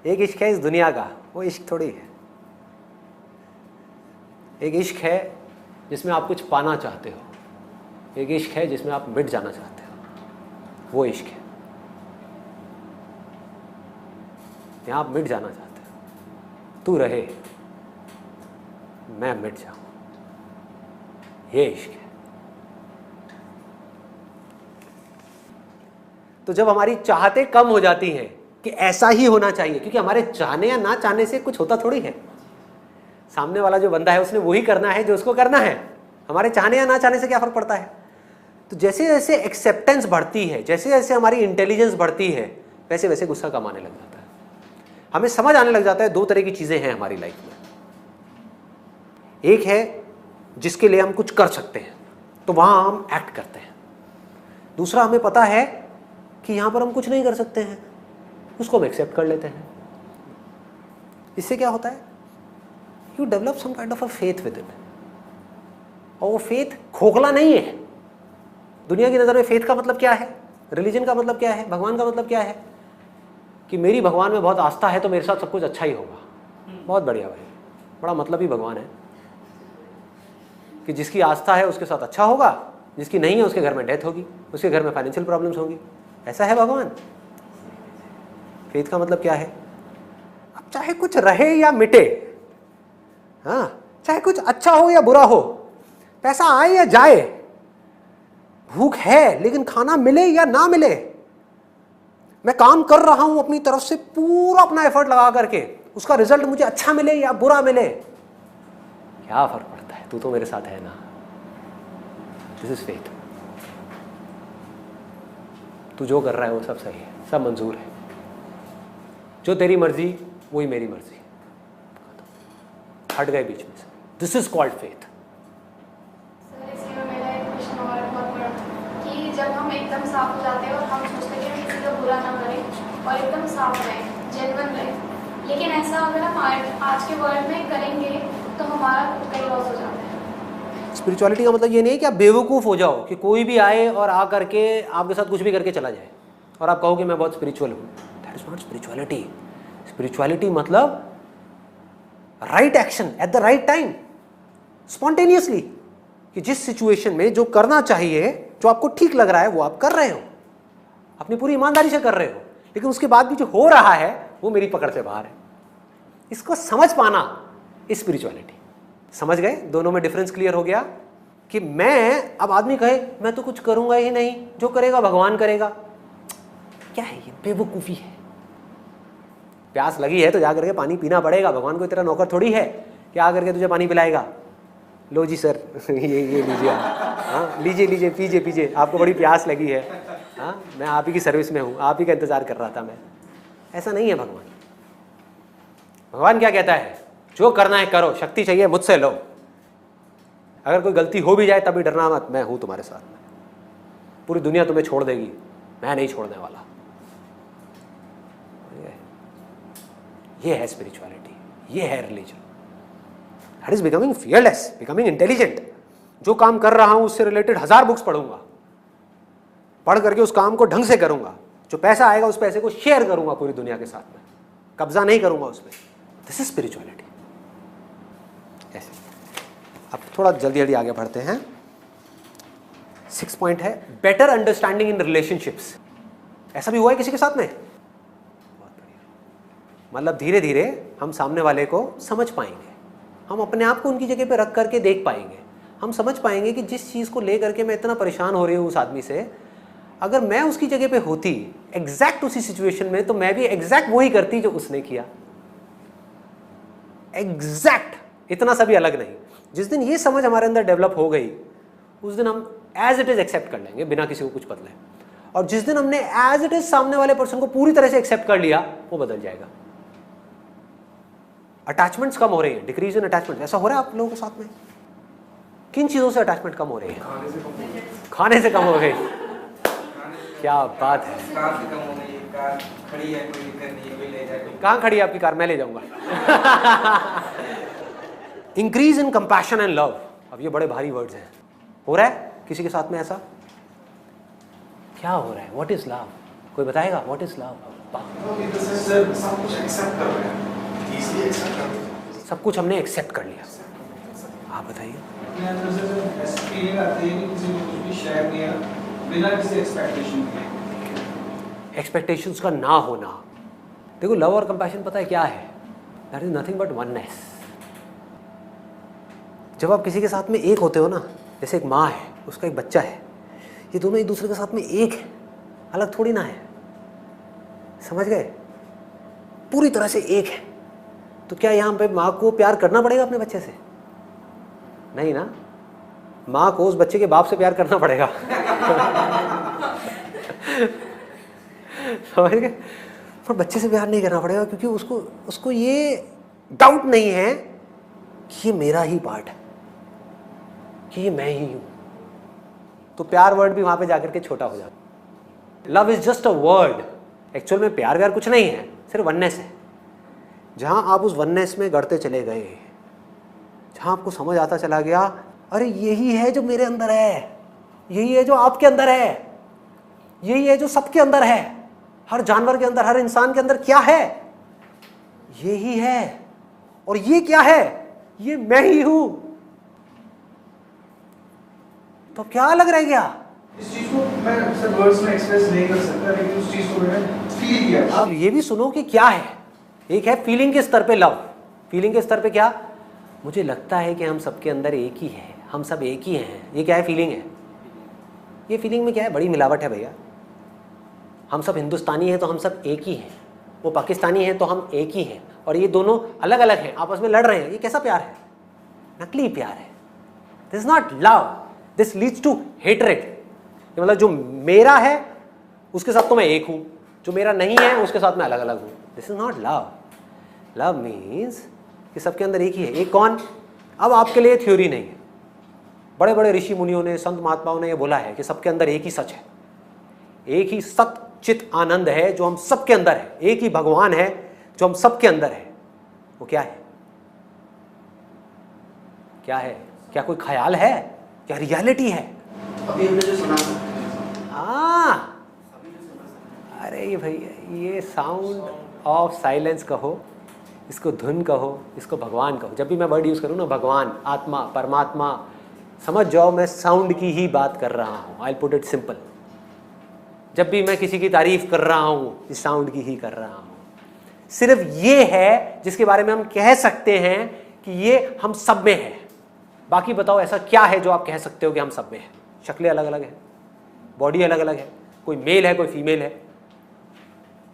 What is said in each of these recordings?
एक इश्क है इस दुनिया का, वो इश्क थोड़ी है। एक इश्क है जिसमें आप कुछ पाना चाहते हो, एक इश्क है जिसमें आप मिट जाना चाहते हो, वो इश्क है। यहाँ आप मिट जाना चाहते हो, तू रहे मैं मिट जाऊं, ये इश्क है। तो जब हमारी चाहते कम हो जाती हैं कि ऐसा ही होना चाहिए, क्योंकि हमारे चाहने या ना चाहने से कुछ होता थोड़ी है, सामने वाला जो बंदा है उसने वही करना है जो उसको करना है, हमारे चाहने या ना चाहने से क्या फर्क पड़ता है। तो जैसे जैसे एक्सेप्टेंस बढ़ती है, जैसे जैसे हमारी इंटेलिजेंस बढ़ती है, वैसे वैसे गुस्सा कम आने लग जाता है। हमें समझ आने लग जाता है दो तरह की चीजें हैं हमारी लाइफ में। एक है जिसके लिए हम कुछ कर सकते हैं तो वहां हम एक्ट करते हैं, दूसरा हमें पता है कि यहां पर हम कुछ नहीं कर सकते हैं, उसको हम एक्सेप्ट कर लेते हैं। इससे क्या होता है, you develop some kind of a faith within, और वो फेथ खोखला नहीं है। दुनिया की नज़र में फेथ का मतलब क्या है, रिलीजन का मतलब क्या है, भगवान का मतलब क्या है कि मेरी भगवान में बहुत आस्था है तो मेरे साथ सब कुछ अच्छा ही होगा। बहुत बढ़िया भाई, बड़ा मतलब ही भगवान है कि जिसकी आस्था है उसके साथ अच्छा होगा, जिसकी नहीं है उसके घर में डेथ होगी, उसके घर में फाइनेंशियल प्रॉब्लम्स होंगी। ऐसा है भगवान। फेथ का मतलब क्या है, अब चाहे कुछ रहे या मिटे, हाँ, चाहे कुछ अच्छा हो या बुरा हो, पैसा आए या जाए, भूख है लेकिन खाना मिले या ना मिले, मैं काम कर रहा हूं अपनी तरफ से पूरा अपना एफर्ट लगा करके, उसका रिजल्ट मुझे अच्छा मिले या बुरा मिले, क्या फर्क पड़ता है, तू तो मेरे साथ है ना। This is faith. तू जो कर रहा है वो सब सही है, सब मंजूर है, जो तेरी मर्जी वही मेरी मर्जी, हट गए बीच में से। This is called faith. जब हम एकदम साफ हो जाते हैं और हम सोचते हैं कि किसी का बुरा ना करें और एकदम साफ रहें, जेन्युइन रहें, लेकिन ऐसा अगर हम आज के वर्ल्ड में करेंगे तो हमारा खुद का ही लॉस हो जाता है। स्पिरिचुअलिटी का मतलब ये नहीं है कि आप बेवकूफ़ हो जाओ कि कोई भी आए और आ करके आपके साथ कुछ भी करके चला जाए और आप कहो कि मैं बहुत स्पिरिचुअल हूँ। That is not spirituality. Spirituality मतलब right action at the right time, spontaneously, कि जिस सिचुएशन में जो करना चाहिए, जो आपको ठीक लग रहा है वो आप कर रहे हो, अपनी पूरी ईमानदारी से कर रहे हो, लेकिन उसके बाद भी जो हो रहा है वो मेरी पकड़ से बाहर है। इसको समझ पाना स्पिरिचुअलिटी। समझ गए, दोनों में डिफरेंस क्लियर हो गया कि मैं, अब आदमी कहे मैं तो कुछ करूंगा ही नहीं, जो करेगा भगवान करेगा, क्या है ये, बेवकूफ़ी है। प्यास लगी है तो जा करके पानी पीना पड़ेगा, भगवान कोई तेरा नौकर थोड़ी है कि आ करके तुझे पानी पिलाएगा। लो जी सर ये लीजिए, हाँ लीजिए लीजिए, पीजिए पीजिए, आपको बड़ी प्यास लगी है, हाँ मैं आप ही की सर्विस में हूँ, आप ही का इंतज़ार कर रहा था मैं। ऐसा नहीं है भगवान। भगवान क्या कहता है, जो करना है करो, शक्ति चाहिए मुझसे लो, अगर कोई गलती हो भी जाए तभी डरना मत, मैं हूँ तुम्हारे साथ में, पूरी दुनिया तुम्हें छोड़ देगी, मैं नहीं छोड़ने वाला। ये है स्पिरिचुअलिटी, ये है religion. That is becoming fearless, becoming intelligent. जो काम कर रहा हूं उससे रिलेटेड 1000 बुक्स पढ़ूंगा, पढ़ करके उस काम को ढंग से करूंगा, जो पैसा आएगा उस पैसे को शेयर करूंगा पूरी दुनिया के साथ में, कब्जा नहीं करूंगा उस पर। This is spirituality. ऐसे अब थोड़ा जल्दी जल्दी आगे बढ़ते हैं। 6 पॉइंट है बेटर अंडरस्टैंडिंग इन रिलेशनशिप्स। ऐसा भी हुआ है किसी के साथ में? बहुत बढ़िया। मतलब धीरे धीरे हम सामने वाले को समझ पाएंगे, हम अपने आप को उनकी जगह पे रख करके देख पाएंगे, हम समझ पाएंगे कि जिस चीज़ को लेकर के मैं इतना परेशान हो रही हूँ उस आदमी से, अगर मैं उसकी जगह पे होती एग्जैक्ट उसी सिचुएशन में, तो मैं भी एग्जैक्ट वही करती जो उसने किया। एग्जैक्ट, इतना सा भी अलग नहीं। जिस दिन ये समझ हमारे अंदर डेवलप हो गई, उस दिन हम एज इट इज एक्सेप्ट कर लेंगे बिना किसी को कुछ बदले। और जिस दिन हमने एज इट इज सामने वाले पर्सन को पूरी तरह से एक्सेप्ट कर लिया, वो बदल जाएगा। अटैचमेंट्स कम हो रही है, डिक्रीज इन अटैचमेंट। ऐसा हो रहा है आप लोगों के साथ में? किन चीजों से अटैचमेंट कम हो रही है? खाने से कम हो गई। क्या बात है। कहाँ खड़ी है आपकी कार? मैं ले जाऊंगा। Increase in compassion and love. अब ये बड़े भारी वर्ड्स हैं। हो रहा है किसी के साथ में ऐसा? क्या हो रहा है? What is love? कोई बताएगा व्हाट इज लव? सब कुछ एक्सेप्ट कर रहे हैं, इजीली एक्सेप्ट कर रहे हैं। सब कुछ हमने एक्सेप्ट कर लिया। आप बताइए। अपने अंदर से जब ऐसी फीलिंग आती है कि किसी को कुछ भी शेयर किया बिना किसी एक्सपेक्टेशन के, एक्सपेक्टेशंस का ना होना। देखो लव और कंपैशन पता है क्या है? That is nothing but oneness. जब आप किसी के साथ में एक होते हो ना, जैसे एक माँ है, उसका एक बच्चा है, ये दोनों एक दूसरे के साथ में एक है, अलग थोड़ी ना है। समझ गए? पूरी तरह से एक है। तो क्या यहाँ पे माँ को प्यार करना पड़ेगा अपने बच्चे से? नहीं ना, माँ को उस बच्चे के बाप से प्यार करना पड़ेगा। समझ गए? पर बच्चे से प्यार नहीं करना पड़ेगा, क्योंकि उसको ये डाउट नहीं है कि ये मेरा ही पार्ट है, कि ये मैं ही हूं। तो प्यार वर्ड भी वहां पे जाकर के छोटा हो जाता। Love is just a word. Actual में प्यार व्यार कुछ नहीं है, सिर्फ वननेस है। जहां आप उस वननेस में गढ़ते चले गए, जहां आपको समझ आता चला गया, अरे यही है जो मेरे अंदर है, यही है जो आपके अंदर है, यही है जो सबके अंदर है, हर जानवर के अंदर, हर इंसान के अंदर क्या है, यही है। और ये क्या है? ये मैं ही हूं। तो क्या अलग रह गया? इस चीज को मैं अक्सर वर्ड्स में एक्सप्रेस नहीं कर सकता, लेकिन उस चीज को मैंने फील किया। अब ये भी सुनो कि क्या है। एक है फीलिंग के स्तर पे लव। फीलिंग के स्तर पे क्या? मुझे लगता है कि हम सबके अंदर एक ही है, हम सब एक ही हैं। ये क्या है? फीलिंग है। ये फीलिंग में क्या है? बड़ी मिलावट है भैया। हम सब हिंदुस्तानी हैं तो हम सब एक ही हैं, वो पाकिस्तानी हैं तो हम एक ही हैं, और ये दोनों अलग अलग हैं, आपस में लड़ रहे हैं। ये कैसा प्यार है? नकली प्यार है। This is not love, this leads to hatred. मतलब जो मेरा है उसके साथ तो मैं एक हूं, जो मेरा नहीं है उसके साथ मैं अलग अलग हूं। This is not love. Love means कि सबके अंदर एक ही है। एक कौन? अब आपके लिए थ्योरी नहीं है, बड़े बड़े ऋषि मुनियों ने, संत महात्माओं ने ये बोला है कि सबके अंदर एक ही सच है, एक ही सत चित आनंद है जो हम सबके अंदर है, एक ही भगवान है जो हम सबके अंदर है। वो क्या है? क्या है? क्या कोई ख्याल है? क्या रियलिटी है? अभी हमने जो सुना, हाँ, अरे ये भैया, ये साउंड ऑफ साइलेंस कहो, इसको धुन कहो, इसको भगवान कहो। जब भी मैं वर्ड यूज करूँ ना, भगवान, आत्मा, परमात्मा, समझ जाओ मैं साउंड की ही बात कर रहा हूँ। I put it simple. जब भी मैं किसी की तारीफ कर रहा हूँ, इस साउंड की ही कर रहा हूँ। सिर्फ ये है जिसके बारे में हम कह सकते हैं कि ये हम सब में है। बाकी बताओ ऐसा क्या है जो आप कह सकते हो कि हम सब में है? शक्लें अलग अलग हैं, बॉडी अलग अलग है, कोई मेल है कोई फीमेल है,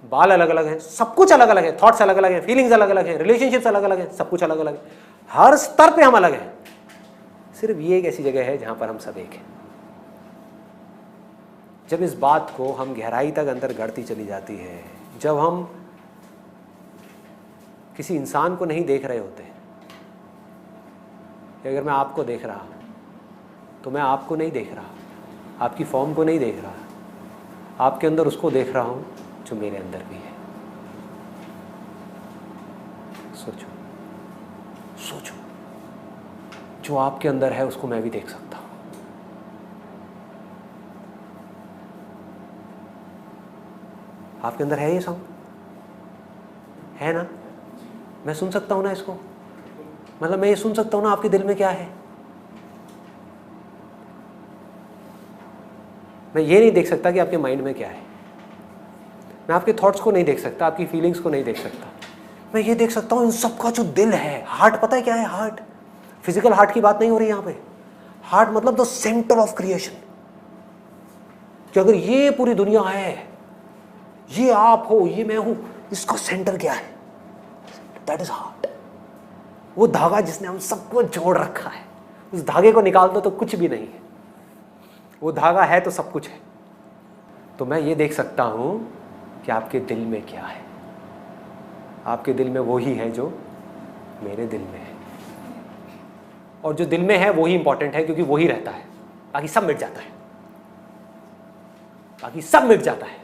बाल अलग अलग हैं, सब कुछ अलग अलग है, थॉट्स अलग अलग हैं, फीलिंग्स अलग अलग हैं, रिलेशनशिप्स अलग अलग हैं, सब कुछ अलग अलग है। हर स्तर पे हम अलग हैं। सिर्फ ये एक ऐसी जगह है जहां पर हम सब एक हैं। जब इस बात को हम गहराई तक अंदर गढ़ती चली जाती है, जब हम किसी इंसान को नहीं देख रहे होते, अगर मैं आपको देख रहा हूं तो मैं आपको नहीं देख रहा, आपकी फॉर्म को नहीं देख रहा, आपके अंदर उसको देख रहा हूं जो मेरे अंदर भी है। सोचो सोचो, जो आपके अंदर है उसको मैं भी देख सकता हूं। आपके अंदर है ये साउंड? है ना? मैं सुन सकता हूं ना इसको? मतलब मैं ये सुन सकता हूं ना आपके दिल में क्या है? मैं ये नहीं देख सकता कि आपके माइंड में क्या है। मैं आपके थॉट्स को नहीं देख सकता, आपकी फीलिंग्स को नहीं देख सकता। मैं ये देख सकता हूं इन सब का जो दिल है। हार्ट पता है क्या है? हार्ट, फिजिकल हार्ट की बात नहीं हो रही यहां पे। हार्ट मतलब द सेंटर ऑफ क्रिएशन। कि अगर ये पूरी दुनिया है, ये आप हो, ये मैं हूं, इसका सेंटर क्या है? That is heart. वो धागा जिसने हम सबको जोड़ रखा है, उस धागे को निकाल दो तो कुछ भी नहीं है। वो धागा है तो सब कुछ है। तो मैं ये देख सकता हूं कि आपके दिल में क्या है। आपके दिल में वो ही है जो मेरे दिल में है, और जो दिल में है वो ही इंपॉर्टेंट है, क्योंकि वो ही रहता है। बाकी सब मिट जाता है, बाकी सब मिट जाता है,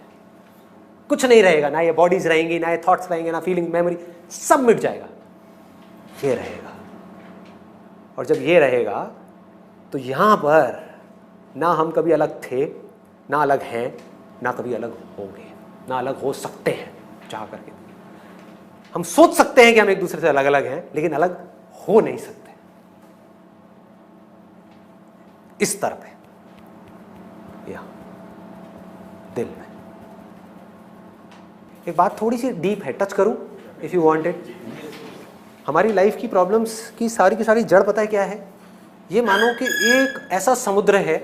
कुछ नहीं रहेगा। ना ये बॉडीज रहेंगी, ना ये थॉट्स रहेंगे, ना फीलिंग, मेमोरी, सब मिट जाएगा। ये रहेगा। और जब ये रहेगा तो यहां पर ना हम कभी अलग थे, ना अलग हैं, ना कभी अलग होंगे, ना अलग हो सकते हैं। चाह करके। हम सोच सकते हैं कि हम एक दूसरे से अलग अलग हैं, लेकिन अलग हो नहीं सकते। इस तरफ है, यहां दिल में। एक बात थोड़ी सी डीप है, टच करूं इफ यू वांट इट। हमारी लाइफ की प्रॉब्लम्स की सारी जड़ पता है क्या है? ये मानो कि एक ऐसा समुद्र है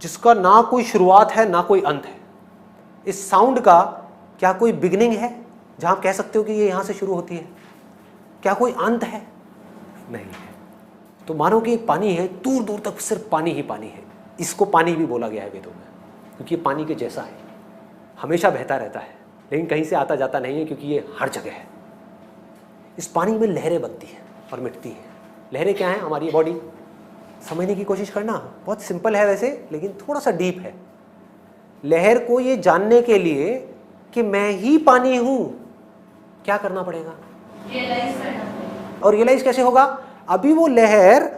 जिसका ना कोई शुरुआत है ना कोई अंत है। इस साउंड का क्या कोई बिगिनिंग है जहां आप कह सकते हो कि ये यहां से शुरू होती है? क्या कोई अंत है? नहीं है। तो मानो कि एक पानी है, दूर दूर तक सिर्फ पानी ही पानी है। इसको पानी भी बोला गया है वेदों में, क्योंकि ये पानी के जैसा है, हमेशा बहता रहता है, लेकिन कहीं से आता जाता नहीं है, क्योंकि ये हर जगह है। इस पानी में लहरें बनती हैं और मिटती हैं। लहरें क्या हैं? हमारी बॉडी। समझने की कोशिश करना, बहुत सिंपल है वैसे, लेकिन थोड़ा सा डीप है। लहर को ये जानने के लिए कि मैं ही पानी हूं, क्या करना पड़ेगा? रियलाइज करना पड़ेगा। और रियलाइज कैसे होगा? अभी वो लहर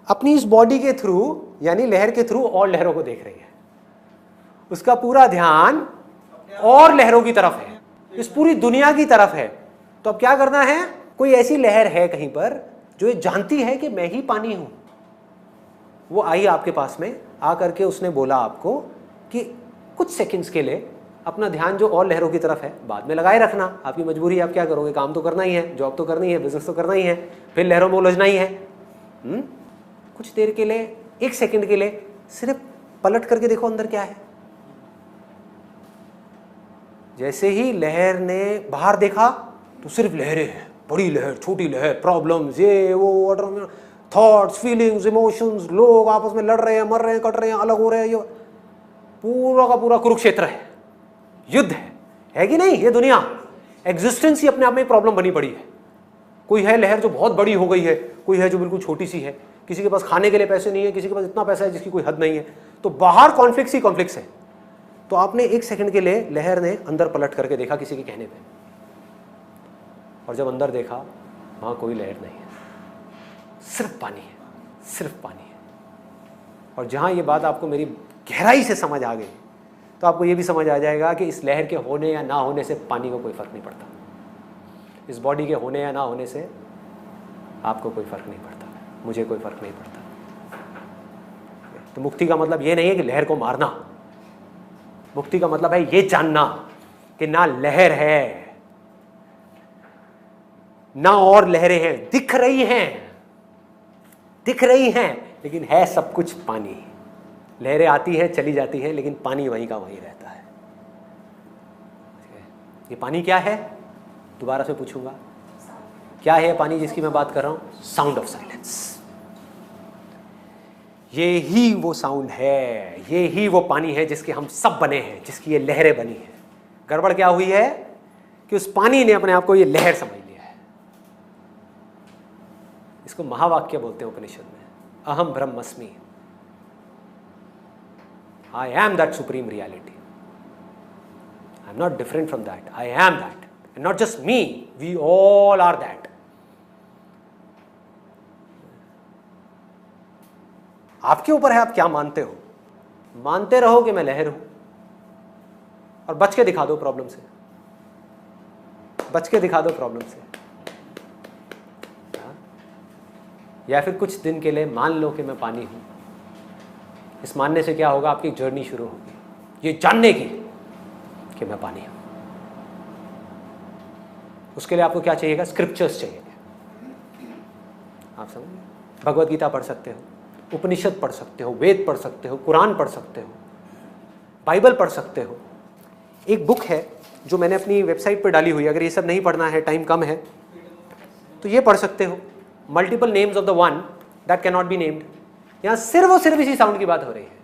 अपनी इस बॉडी के थ्रू, यानी लहर के थ्रू और लहरों को देख रही है। उसका पूरा ध्यान और लहरों की तरफ है, इस पूरी दुनिया की तरफ है। तो अब क्या करना है? कोई ऐसी लहर है कहीं पर जो ये जानती है कि मैं ही पानी हूं। वो आई आपके पास में, आ करके उसने बोला आपको कि कुछ सेकंड्स के लिए अपना ध्यान जो और लहरों की तरफ है बाद में लगाए रखना। आपकी मजबूरी है, आप क्या करोगे? काम तो करना ही है, जॉब तो करनी है, बिजनेस तो करना ही है, फिर लहरों में उलझना ही है। कुछ देर के लिए, एक सेकंड के लिए सिर्फ पलट करके देखो अंदर क्या है। जैसे ही लहर ने बाहर देखा तो सिर्फ लहरें हैं, बड़ी लहर, छोटी लहर, प्रॉब्लम्स, ये वो, थॉट्स, फीलिंग्स, इमोशंस, लोग आपस में लड़ रहे हैं, मर रहे हैं, कट रहे हैं, अलग हो रहे हैं। ये पूरा का पूरा कुरुक्षेत्र है, युद्ध है कि नहीं? ये दुनिया, एग्जिस्टेंस ही अपने आप में प्रॉब्लम बनी पड़ी है। कोई है लहर जो बहुत बड़ी हो गई है, कोई है जो बिल्कुल छोटी सी है। किसी के पास खाने के लिए पैसे नहीं है, किसी के पास इतना पैसा है जिसकी कोई हद नहीं है। तो बाहर कॉन्फ्लिक्ट्स ही कॉन्फ्लिक्ट्स है। तो आपने एक सेकंड के लिए लहर ने अंदर पलट करके देखा किसी के कहने पे, और जब अंदर देखा वहां कोई लहर नहीं है, सिर्फ पानी है, सिर्फ पानी है। और जहां ये बात आपको मेरी गहराई से समझ आ गई, तो आपको ये भी समझ आ जाएगा कि इस लहर के होने या ना होने से पानी को कोई फर्क नहीं पड़ता। इस बॉडी के होने या ना होने से आपको कोई फर्क नहीं पड़ता, मुझे कोई फर्क नहीं पड़ता। तो मुक्ति का मतलब ये नहीं है कि लहर को मारना। मुक्ति का मतलब है ये जानना कि ना लहर है ना और लहरें हैं, दिख रही हैं, लेकिन है सब कुछ पानी। लहरें आती हैं, चली जाती हैं, लेकिन पानी वहीं का वहीं रहता है। ये पानी क्या है? दोबारा से पूछूंगा, क्या है पानी जिसकी मैं बात कर रहा हूं? Sound of silence. ये ही वो साउंड है, ये ही वो पानी है जिसके हम सब बने हैं, जिसकी ये लहरें बनी हैं। गड़बड़ क्या हुई है कि उस पानी ने अपने आप को ये लहर समझ लिया है। इसको महावाक्य बोलते हैं उपनिषद में, अहम ब्रह्मस्मि, I am that supreme reality. I am not different from that. I am that. And not just me, we all are that. आपके ऊपर है आप क्या मानते हो। मानते रहो कि मैं लहर हूं और बच के दिखा दो प्रॉब्लम से, बच के दिखा दो प्रॉब्लम से। या फिर कुछ दिन के लिए मान लो कि मैं पानी हूं। इस मानने से क्या होगा? आपकी जर्नी शुरू होगी, ये जानने की कि मैं पानी हूं। उसके लिए आपको क्या चाहिएगा? स्क्रिप्चर्स चाहिए। आप समझ, भगवत गीता पढ़ सकते हो, उपनिषद पढ़ सकते हो, वेद पढ़ सकते हो, कुरान पढ़ सकते हो, बाइबल पढ़ सकते हो। एक बुक है जो मैंने अपनी वेबसाइट पर डाली हुई है, अगर ये सब नहीं पढ़ना है, टाइम कम है, तो ये पढ़ सकते हो, multiple names of the one that can not be named. यहाँ सिर्फ और सिर्फ इसी साउंड की बात हो रही है।